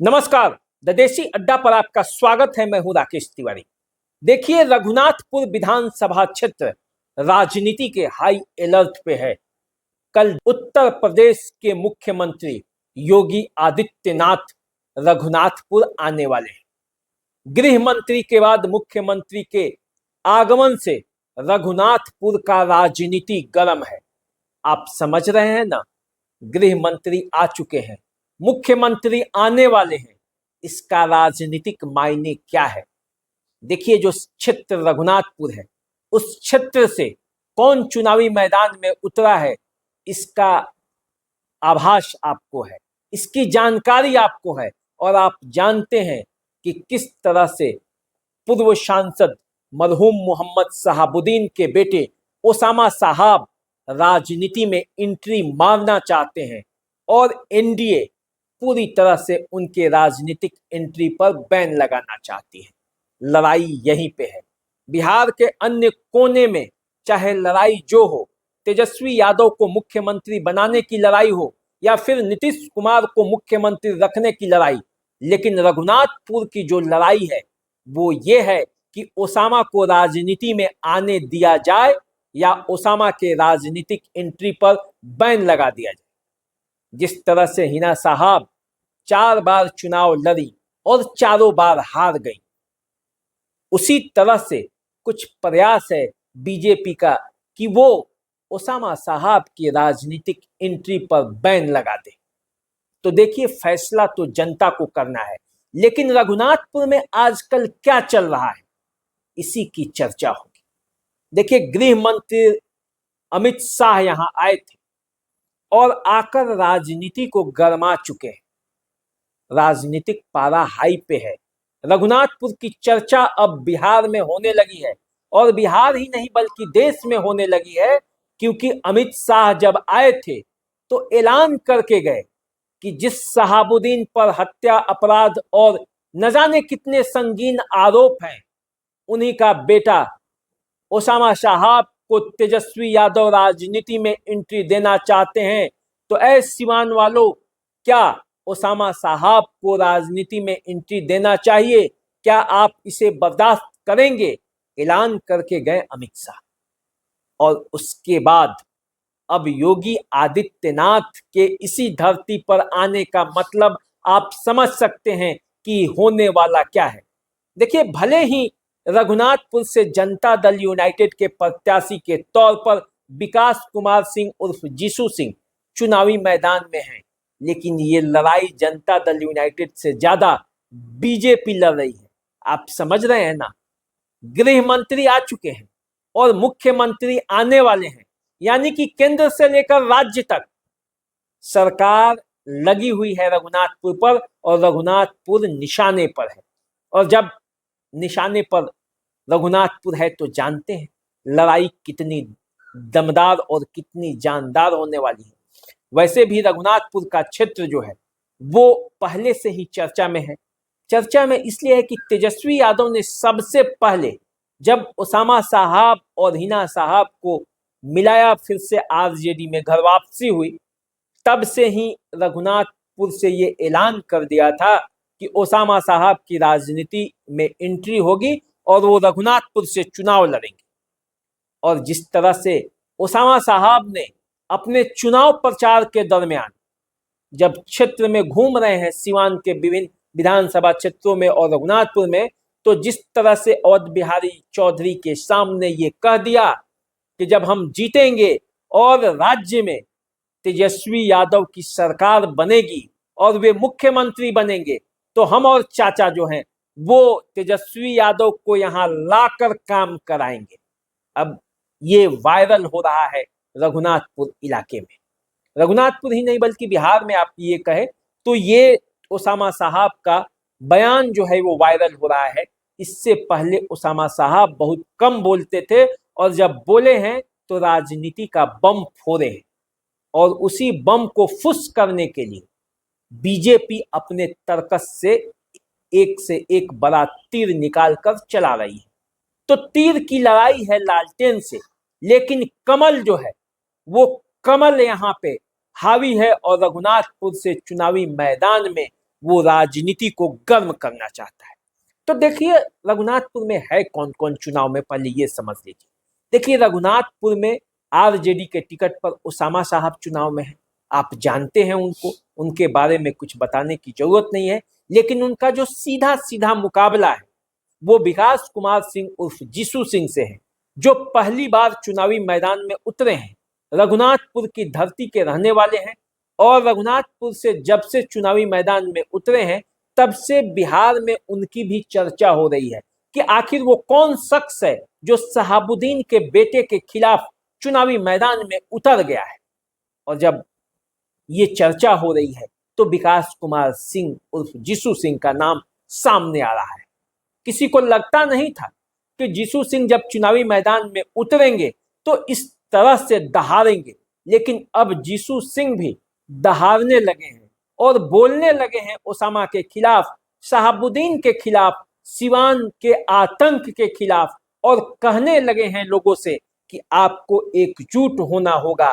नमस्कार। द देसी अड्डा पर आपका स्वागत है। मैं हूं राकेश तिवारी। देखिए, रघुनाथपुर विधानसभा क्षेत्र राजनीति के हाई अलर्ट पे है। कल उत्तर प्रदेश के मुख्यमंत्री योगी आदित्यनाथ रघुनाथपुर आने वाले हैं। गृह मंत्री के बाद मुख्यमंत्री के आगमन से रघुनाथपुर का राजनीति गर्म है। आप समझ रहे हैं ना, गृह मंत्री आ चुके हैं, मुख्यमंत्री आने वाले हैं। इसका राजनीतिक मायने क्या है? देखिए, जो क्षेत्र रघुनाथपुर है, उस क्षेत्र से कौन चुनावी मैदान में उतरा है, इसका आभास आपको है, इसकी जानकारी आपको है। और आप जानते हैं कि किस तरह से पूर्व सांसद मरहूम मोहम्मद शहाबुद्दीन के बेटे ओसामा साहब राजनीति में एंट्री मारना चाहते हैं और एनडीए पूरी तरह से उनके राजनीतिक एंट्री पर बैन लगाना चाहती है। लड़ाई यहीं पे है। बिहार के अन्य कोने में चाहे लड़ाई जो हो, तेजस्वी यादव को मुख्यमंत्री बनाने की लड़ाई हो या फिर नीतीश कुमार को मुख्यमंत्री रखने की लड़ाई, लेकिन रघुनाथपुर की जो लड़ाई है वो ये है कि ओसामा को राजनीति में आने दिया जाए या ओसामा के राजनीतिक एंट्री पर बैन लगा दिया जाए। जिस तरह से हिना साहब 4 बार चुनाव लड़ी और चारों बार हार गई, उसी तरह से कुछ प्रयास है बीजेपी का कि वो ओसामा साहब की राजनीतिक एंट्री पर बैन लगा दे। तो देखिए, फैसला तो जनता को करना है, लेकिन रघुनाथपुर में आजकल क्या चल रहा है, इसी की चर्चा होगी। देखिए, गृह मंत्री अमित शाह यहां आए थे और आकर राजनीति को गरमा चुके हैं। राजनीतिक पारा हाई पे है। रघुनाथपुर की चर्चा अब बिहार में होने लगी है, और बिहार ही नहीं बल्कि देश में होने लगी है, क्योंकि अमित शाह जब आए थे तो ऐलान करके गए कि जिस शहाबुद्दीन पर हत्या, अपराध और न जाने कितने संगीन आरोप हैं, उन्हीं का बेटा ओसामा साहब को तेजस्वी यादव राजनीति में एंट्री देना चाहते हैं। तो ऐ सिवान वालों, क्या ओसामा साहब को राजनीति में एंट्री देना चाहिए? क्या आप इसे बर्दाश्त करेंगे? ऐलान करके गए अमित शाह। और उसके बाद अब योगी आदित्यनाथ के इसी धरती पर आने का मतलब आप समझ सकते हैं कि होने वाला क्या है। देखिए, भले ही रघुनाथपुर से जनता दल यूनाइटेड के प्रत्याशी के तौर पर विकास कुमार सिंह उर्फ जीसू सिंह चुनावी मैदान में हैं, लेकिन ये लड़ाई जनता दल यूनाइटेड से ज्यादा बीजेपी लड़ रही है। आप समझ रहे हैं ना, गृह मंत्री आ चुके हैं और मुख्यमंत्री आने वाले हैं, यानी कि केंद्र से लेकर राज्य तक सरकार लगी हुई है रघुनाथपुर पर, और रघुनाथपुर निशाने पर है। और जब निशाने पर रघुनाथपुर है तो जानते हैं लड़ाई कितनी दमदार और कितनी जानदार होने वाली है। वैसे भी रघुनाथपुर का क्षेत्र जो है वो पहले से ही चर्चा में है। चर्चा में इसलिए है कि तेजस्वी यादव ने सबसे पहले जब ओसामा साहब और हिना साहब को मिलाया, फिर से आरजेडी में घर वापसी हुई, तब से ही रघुनाथपुर से ये ऐलान कर दिया था कि ओसामा साहब की राजनीति में एंट्री होगी और वो रघुनाथपुर से चुनाव लड़ेंगे। और जिस तरह से ओसामा साहब ने अपने चुनाव प्रचार के दरमियान जब क्षेत्र में घूम रहे हैं, सिवान के विभिन्न विधानसभा क्षेत्रों में और रघुनाथपुर में, तो जिस तरह से अवध बिहारी चौधरी के सामने ये कह दिया कि जब हम जीतेंगे और राज्य में तेजस्वी यादव की सरकार बनेगी और वे मुख्यमंत्री बनेंगे, तो हम और चाचा जो हैं वो तेजस्वी यादव को यहाँ लाकर काम कराएंगे। अब ये वायरल हो रहा है रघुनाथपुर इलाके में। रघुनाथपुर ही नहीं बल्कि बिहार में आप ये कहे तो ये ओसामा साहब का बयान जो है वो वायरल हो रहा है। इससे पहले ओसामा साहब बहुत कम बोलते थे, और जब बोले हैं तो राजनीति का बम फोड़े हैं, और उसी बम को फुस करने के लिए बीजेपी अपने तर्कस से एक बड़ा तीर निकाल कर चला रही है। तो तीर की लड़ाई है लालटेन से, लेकिन कमल जो है वो कमल यहाँ पे हावी है, और रघुनाथपुर से चुनावी मैदान में वो राजनीति को गर्म करना चाहता है। तो देखिए रघुनाथपुर में है कौन कौन चुनाव में, पहले ये समझ लीजिए। देखिए रघुनाथपुर में आरजेडी के टिकट पर उसामा साहब चुनाव में है। आप जानते हैं उनको, उनके बारे में कुछ बताने की जरूरत नहीं है। लेकिन उनका जो सीधा सीधा मुकाबला है वो विकास कुमार सिंह उर्फ जीसू सिंह से है, जो पहली बार चुनावी मैदान में उतरे हैं, रघुनाथपुर की धरती के रहने वाले हैं। और रघुनाथपुर से जब से चुनावी मैदान में उतरे हैं तब से बिहार में उनकी भी चर्चा हो रही है कि आखिर वो कौन शख्स है जो शहाबुद्दीन के बेटे के खिलाफ चुनावी मैदान में उतर गया है। और जब ये चर्चा हो रही है तो विकास कुमार सिंह उर्फ जीसू सिंह का नाम सामने आ रहा है। किसी को लगता नहीं था कि जीसू सिंह जब चुनावी मैदान में उतरेंगे तो इस तरह से दहाड़ेंगे, लेकिन अब जीसू सिंह भी दहाड़ने लगे हैं और बोलने लगे हैं उसामा के खिलाफ, शहाबुद्दीन के खिलाफ, सिवान के आतंक के खिलाफ, और कहने लगे हैं लोगों से कि आपको एकजुट होना होगा,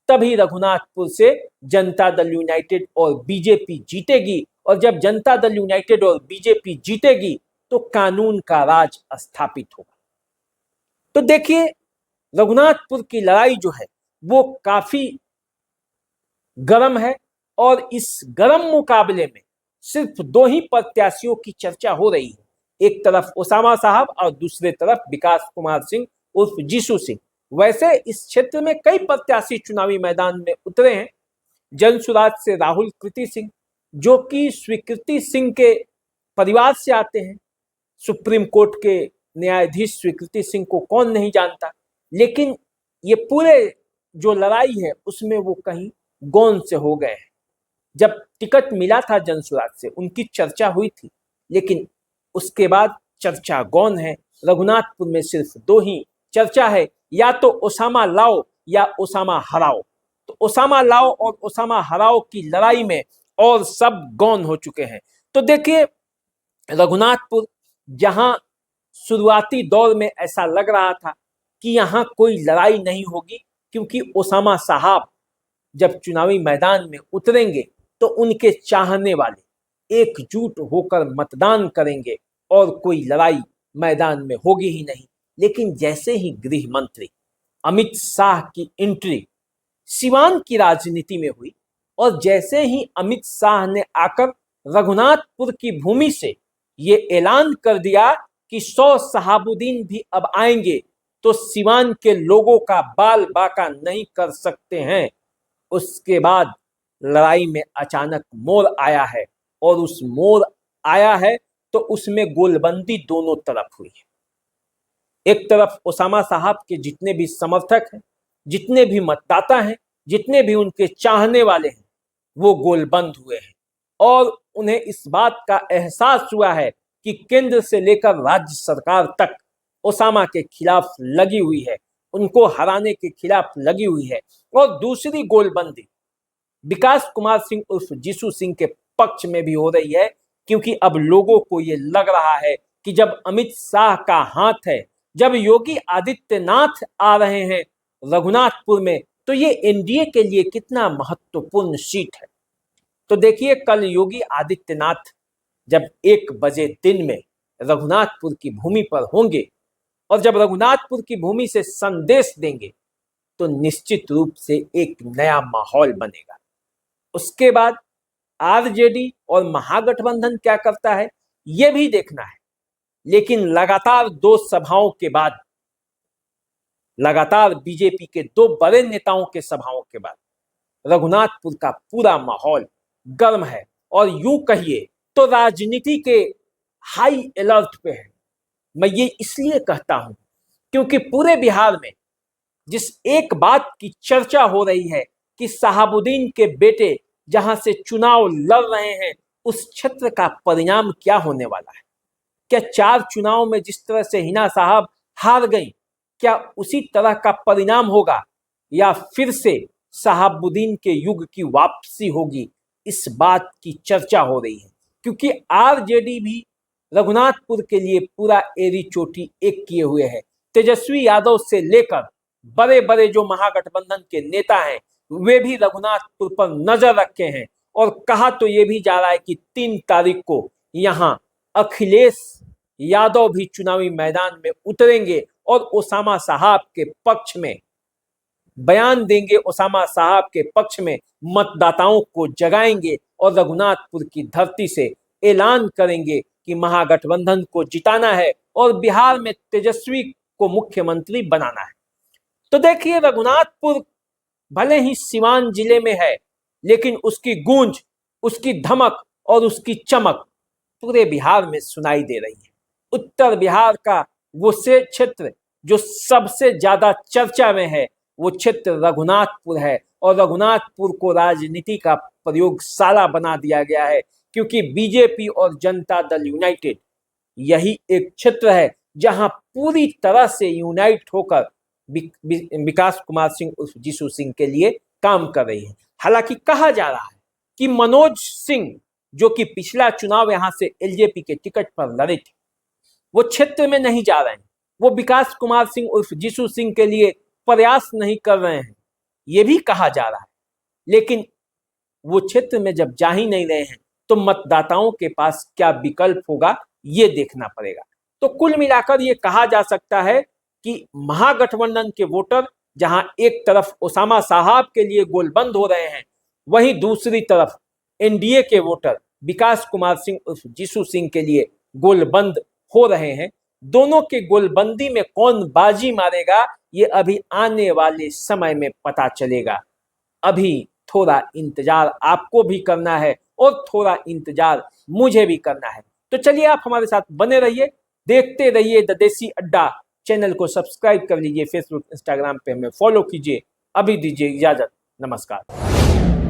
तभी रघुनाथपुर से जनता दल यूनाइटेड और बीजेपी जीतेगी। और जब जनता दल यूनाइटेड और बीजेपी जीतेगी तो कानून का राज स्थापित होगा। तो देखिए रघुनाथपुर की लड़ाई जो है वो काफी गर्म है और इस गर्म मुकाबले में सिर्फ दो ही प्रत्याशियों की चर्चा हो रही है, एक तरफ उसामा साहब और दूसरे तरफ विकास कुमार सिंह उर्फ जीसू सिंह। वैसे इस क्षेत्र में कई प्रत्याशी चुनावी मैदान में उतरे हैं। जनसुराज से राहुल कृति सिंह, जो कि स्वीकृति सिंह के परिवार से आते हैं। सुप्रीम कोर्ट के न्यायाधीश स्वीकृति सिंह को कौन नहीं जानता, लेकिन ये पूरे जो लड़ाई है उसमें वो कहीं गौन से हो गए हैं। जब टिकट मिला था जनसुराज से उनकी चर्चा हुई थी, लेकिन उसके बाद चर्चा गौन है। रघुनाथपुर में सिर्फ दो ही चर्चा है, या तो उसामा लाओ या उसामा हराओ। तो उसामा लाओ और उसामा हराओ की लड़ाई में और सब गौन हो चुके हैं। तो देखिए रघुनाथपुर, जहां शुरुआती दौर में ऐसा लग रहा था कि यहां कोई लड़ाई नहीं होगी, क्योंकि उसामा साहब जब चुनावी मैदान में उतरेंगे तो उनके चाहने वाले एकजुट होकर मतदान करेंगे और कोई लड़ाई मैदान में होगी ही नहीं। लेकिन जैसे ही गृह मंत्री अमित शाह की एंट्री सिवान की राजनीति में हुई और जैसे ही अमित शाह ने आकर रघुनाथपुर की भूमि से ये ऐलान कर दिया कि 100 शहाबुद्दीन भी अब आएंगे, तो सिवान के लोगों का बाल बाका नहीं कर सकते हैं। उसके बाद लड़ाई में अचानक मोड़ आया है, और उस मोड़ आया है तो उसमें गोलबंदी दोनों तरफ हुई है। एक तरफ उसामा साहब के जितने भी समर्थक हैं, जितने भी मतदाता हैं, जितने भी उनके चाहने वाले हैं, वो गोलबंद हुए हैं और उन्हें इस बात का एहसास हुआ है कि केंद्र से लेकर राज्य सरकार तक उसामा के खिलाफ लगी हुई है, उनको हराने के खिलाफ लगी हुई है। और दूसरी गोलबंदी विकास कुमार सिंह उर्फ जीसू सिंह के पक्ष में भी हो रही है, क्योंकि अब लोगों को ये लग रहा है कि जब अमित शाह का हाथ है, जब योगी आदित्यनाथ आ रहे हैं रघुनाथपुर में, तो ये एनडीए के लिए कितना महत्वपूर्ण सीट है। तो देखिए कल योगी आदित्यनाथ जब 1 बजे दिन में रघुनाथपुर की भूमि पर होंगे और जब रघुनाथपुर की भूमि से संदेश देंगे तो निश्चित रूप से एक नया माहौल बनेगा। उसके बाद आरजेडी और महागठबंधन क्या करता है ये भी देखना है। लेकिन लगातार 2 सभाओं के बाद, लगातार बीजेपी के 2 बड़े नेताओं के सभाओं के बाद रघुनाथपुर का पूरा माहौल गर्म है और यूं कहिए तो राजनीति के हाई अलर्ट पे है। मैं ये इसलिए कहता हूं क्योंकि पूरे बिहार में जिस एक बात की चर्चा हो रही है कि शहाबुद्दीन के बेटे जहां से चुनाव लड़ रहे हैं उस क्षेत्र का परिणाम क्या होने वाला है। क्या 4 चुनाव में जिस तरह से हिना साहब हार गई, क्या उसी तरह का परिणाम होगा या फिर से शहाबुद्दीन के युग की वापसी होगी, इस बात की चर्चा हो रही है। क्योंकि आरजेडी भी रघुनाथपुर के लिए पूरा एरी चोटी एक किए हुए है। तेजस्वी यादव से लेकर बड़े बड़े जो महागठबंधन के नेता हैं वे भी रघुनाथपुर पर नजर रखे हैं और कहा तो ये भी जा रहा है कि 3 तारीख को यहाँ अखिलेश यादव भी चुनावी मैदान में उतरेंगे और ओसामा साहब के पक्ष में बयान देंगे, ओसामा साहब के पक्ष में मतदाताओं को जगाएंगे और रघुनाथपुर की धरती से ऐलान करेंगे कि महागठबंधन को जिताना है और बिहार में तेजस्वी को मुख्यमंत्री बनाना है। तो देखिए, रघुनाथपुर भले ही सिवान जिले में है, लेकिन उसकी गूंज, उसकी धमक और उसकी चमक पूरे बिहार में सुनाई दे रही है। उत्तर बिहार का वो से क्षेत्र जो सबसे ज्यादा चर्चा में है, वो क्षेत्र रघुनाथपुर है और रघुनाथपुर को राजनीति का प्रयोगशाला बना दिया गया है, क्योंकि बीजेपी और जनता दल यूनाइटेड यही एक क्षेत्र है जहां पूरी तरह से यूनाइट होकर विकास कुमार सिंह उर्फ जीसू सिंह के लिए काम कर रही है। हालांकि कहा जा रहा है कि मनोज सिंह, जो कि पिछला चुनाव यहां से एलजेपी के टिकट पर लड़े थे, वो क्षेत्र में नहीं जा रहे हैं। वो विकास कुमार सिंह उर्फ जीसू सिंह के लिए प्रयास नहीं कर रहे हैं, ये भी कहा जा रहा है। लेकिन वो क्षेत्र में जब जा ही नहीं रहे हैं तो मतदाताओं के पास क्या विकल्प होगा, ये देखना पड़ेगा। तो कुल मिलाकर ये कहा जा सकता है कि महागठबंधन के वोटर जहां एक तरफ ओसामा साहब के लिए गोलबंद हो रहे हैं, वहीं दूसरी तरफ एनडीए के वोटर विकास कुमार सिंह उर्फ जीसू सिंह के लिए गोलबंद हो रहे हैं। दोनों के गोलबंदी में कौन बाजी मारेगा, ये अभी आने वाले समय में पता चलेगा। अभी थोड़ा इंतजार आपको भी करना है और थोड़ा इंतजार मुझे भी करना है। तो चलिए, आप हमारे साथ बने रहिए, देखते रहिए द देसी अड्डा। चैनल को सब्सक्राइब कर लीजिए, फेसबुक इंस्टाग्राम पे हमें फॉलो कीजिए। अभी दीजिए इजाजत, नमस्कार।